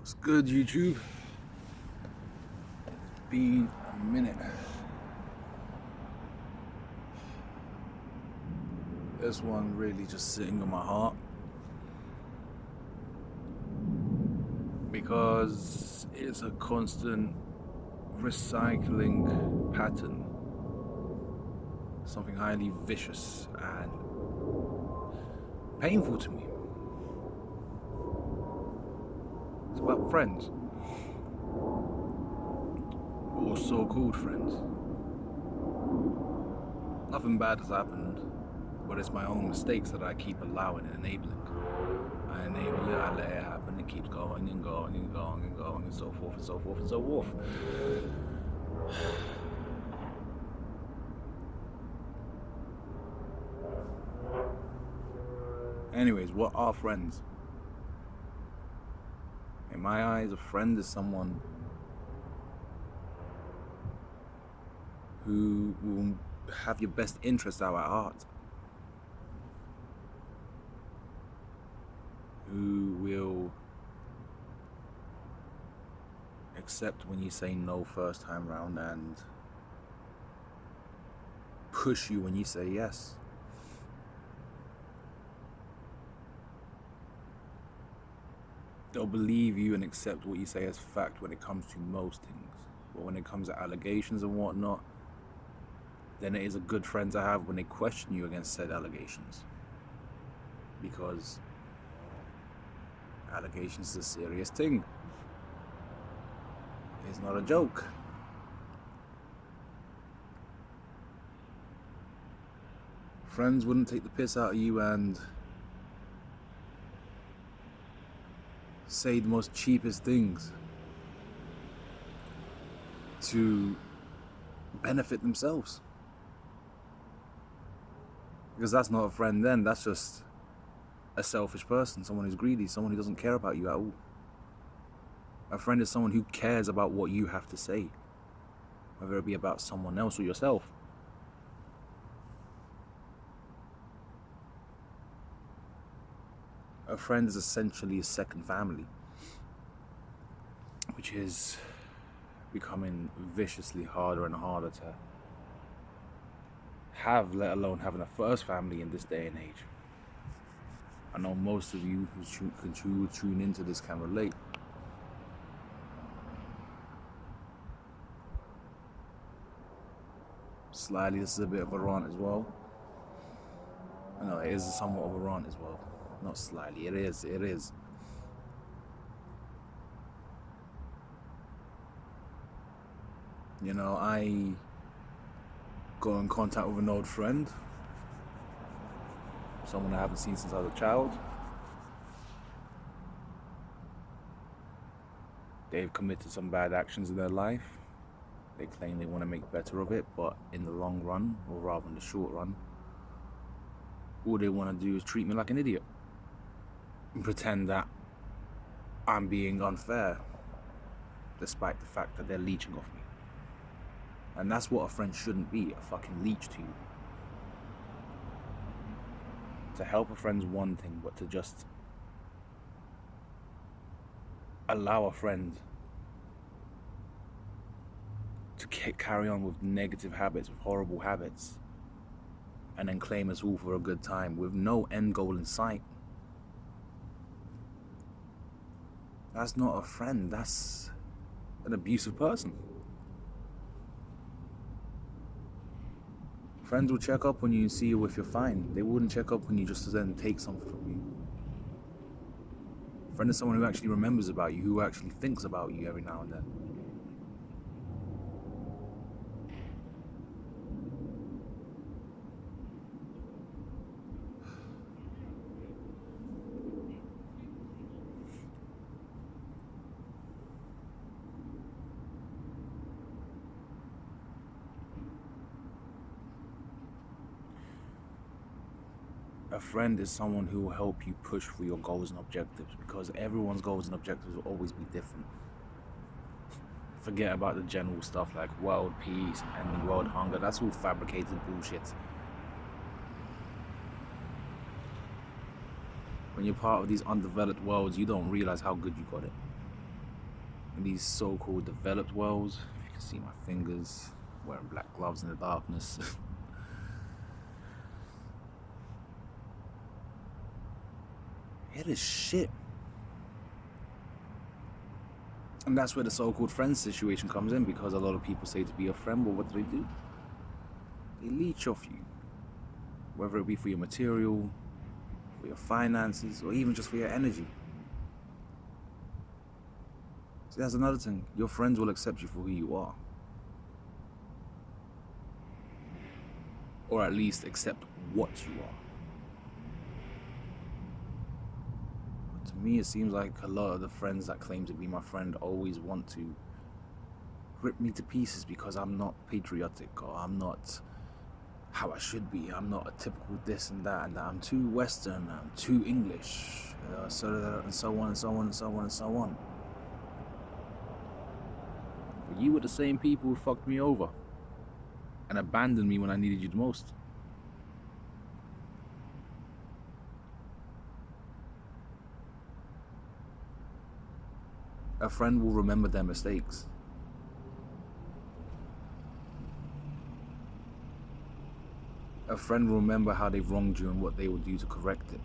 What's good, YouTube? It's been a minute. This one really just sitting on my heart because it's a constant recycling pattern, something highly vicious and painful to me. It's about friends, or so-called friends. Nothing bad has happened, but it's my own mistakes that I keep allowing and enabling. I enable it, I let it happen, it keeps going and going and going and going and so forth and so forth and so forth. Anyways, what are friends? In my eyes, a friend is someone who will have your best interest out at heart, who will accept when you say no first time round and push you when you say yes. They'll believe you and accept what you say as fact when it comes to most things. But when it comes to allegations and whatnot, then it is a good friend to have when they question you against said allegations. Because allegations is a serious thing. It's not a joke. Friends wouldn't take the piss out of you and say the most cheapest things to benefit themselves. Because that's not a friend then, that's just a selfish person, someone who's greedy, someone who doesn't care about you at all. A friend is someone who cares about what you have to say, whether it be about someone else or yourself. A friend is essentially a second family, which is becoming viciously harder and harder to have, let alone having a first family in this day and age. I know most of you who tune into this can relate. Slightly, this is a bit of a rant as well. I know it is somewhat of a rant as well. Not slightly, it is. You know, I got in contact with an old friend, someone I haven't seen since I was a child. They've committed some bad actions in their life. They claim they want to make better of it, but in the long run, or rather in the short run, all they want to do is treat me like an idiot and pretend that I'm being unfair, despite the fact that they're leeching off me. And that's what a friend shouldn't be, a fucking leech to you. To help a friend's one thing, but to just allow a friend to carry on with negative habits, with horrible habits, and then claim it's all for a good time with no end goal in sight. That's not a friend, that's an abusive person. Friends will check up when you see you if you're fine. They wouldn't check up when you just then take something from you. A friend is someone who actually remembers about you, who actually thinks about you every now and then. A friend is someone who will help you push for your goals and objectives, because everyone's goals and objectives will always be different. Forget about the general stuff like world peace and ending world hunger. That's all fabricated bullshit. When you're part of these undeveloped worlds, you don't realize how good you got it. in these so-called developed worlds. If you can see my fingers, wearing black gloves in the darkness. It is shit. And that's where the so-called friend situation comes in, because a lot of people say to be a friend, but what do? They leech off you. Whether it be for your material, for your finances, or even just for your energy. See, that's another thing. Your friends will accept you for who you are. Or at least accept what you are. But to me, it seems like a lot of the friends that claim to be my friend always want to rip me to pieces because I'm not patriotic, or I'm not how I should be. I'm not a typical this and that, and that I'm too Western, I'm too English, and so on and so on and so on and so on and so on. But you were the same people who fucked me over and abandoned me when I needed you the most. A friend will remember their mistakes. A friend will remember how they've wronged you and what they will do to correct it.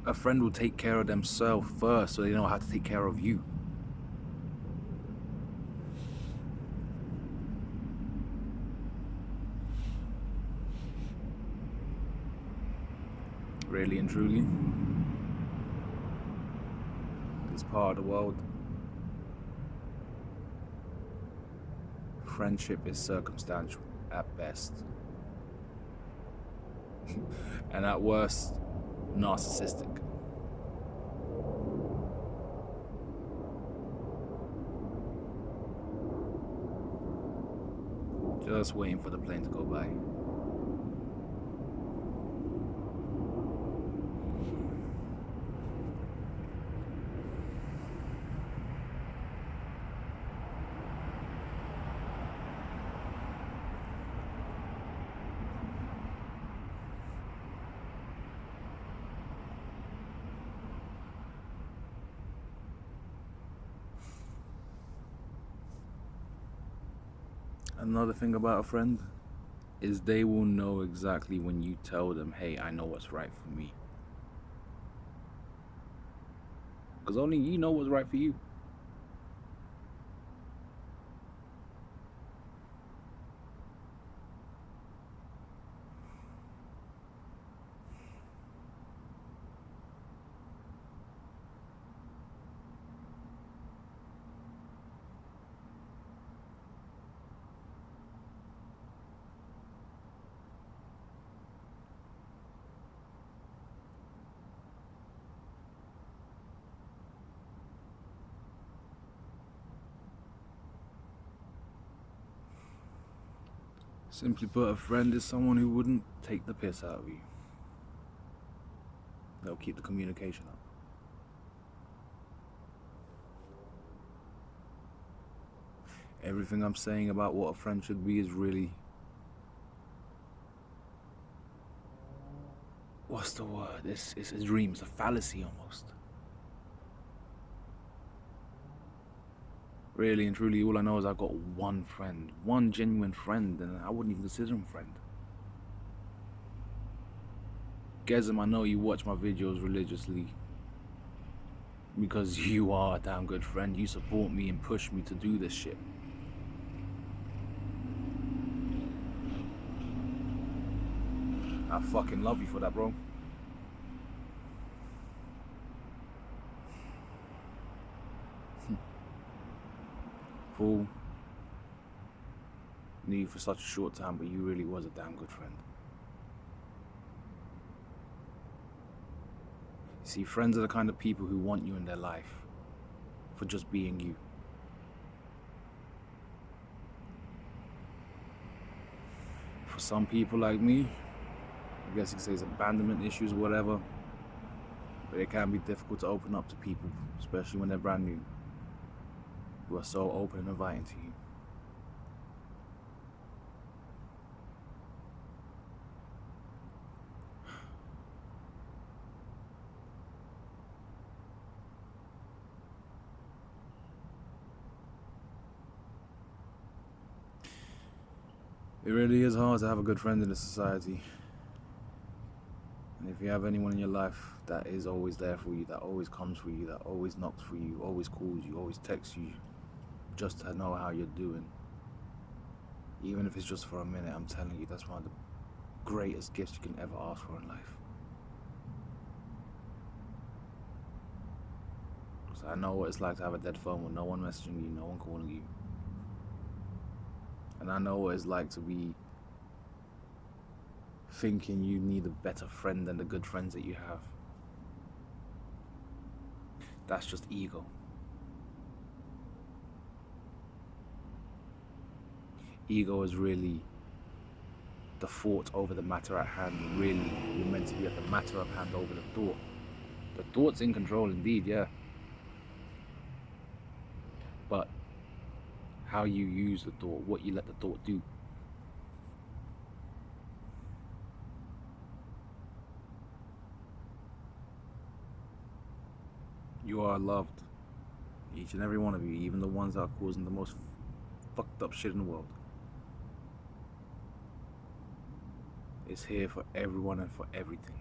A friend will take care of themselves first so they know how to take care of you. Really and truly, this part of the world, friendship is circumstantial at best. And at worst, narcissistic. Just waiting for the plane to go by. Another thing about a friend is they will know exactly when you tell them, hey, I know what's right for me. Because only you know what's right for you. Simply put, a friend is someone who wouldn't take the piss out of you. They'll keep the communication up. Everything I'm saying about what a friend should be is really... what's the word? It's a dream, it's a fallacy almost. Really and truly, all I know is I've got one friend, one genuine friend, and I wouldn't even consider him friend. Gezim, I know you watch my videos religiously because you are a damn good friend. You support me and push me to do this shit. I fucking love you for that, bro. Paul, knew you for such a short time, but you really was a damn good friend. You see, friends are the kind of people who want you in their life for just being you. For some people like me, I guess you could say it's abandonment issues or whatever, but it can be difficult to open up to people, especially when they're brand new, who are so open and inviting to you. It really is hard to have a good friend in this society. And if you have anyone in your life that is always there for you, that always comes for you, that always knocks for you, always calls you, always texts you, just to know how you're doing, even if it's just for a minute, I'm telling you, that's one of the greatest gifts you can ever ask for in life. Because I know what it's like to have a dead phone with no one messaging you, no one calling you. And I know what it's like to be thinking you need a better friend than the good friends that you have. That's just ego. Ego is really the thought over the matter at hand. Really, you're meant to be at the matter of hand over the thought. The thought's in control indeed, yeah. But how you use the thought, what you let the thought do. You are loved. Each and every one of you, even the ones that are causing the most fucked up shit in the world. It's here for everyone and for everything.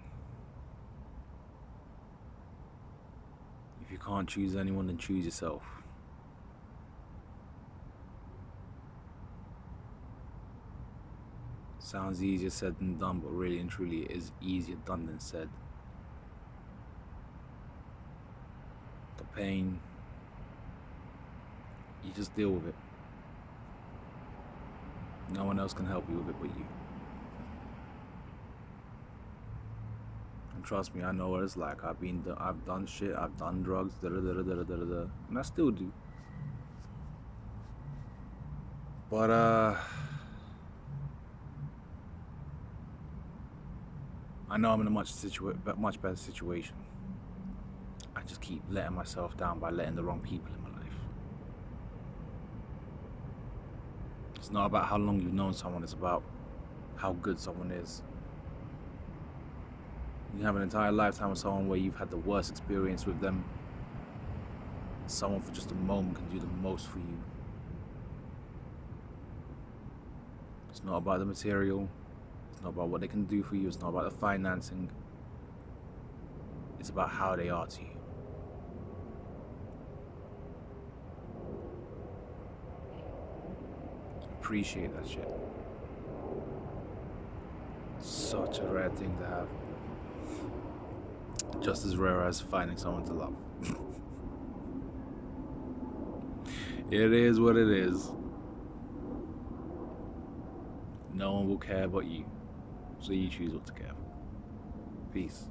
If you can't choose anyone, then choose yourself. Sounds easier said than done, but really and truly it is easier done than said. The pain, you just deal with it. No one else can help you with it but you. And trust me, I know what it's like. I've done shit, I've done drugs, and I still do. But I know I'm in a much better situation. I just keep letting myself down by letting the wrong people in my life. It's not about how long you've known someone, it's about how good someone is. You can have an entire lifetime with someone where you've had the worst experience with them. Someone for just a moment can do the most for you. It's not about the material. It's not about what they can do for you. It's not about the financing. It's about how they are to you. Appreciate that shit. Such a rare thing to have. Just as rare as finding someone to love. It is what it is. No one will care but you. So you choose what to care for. Peace.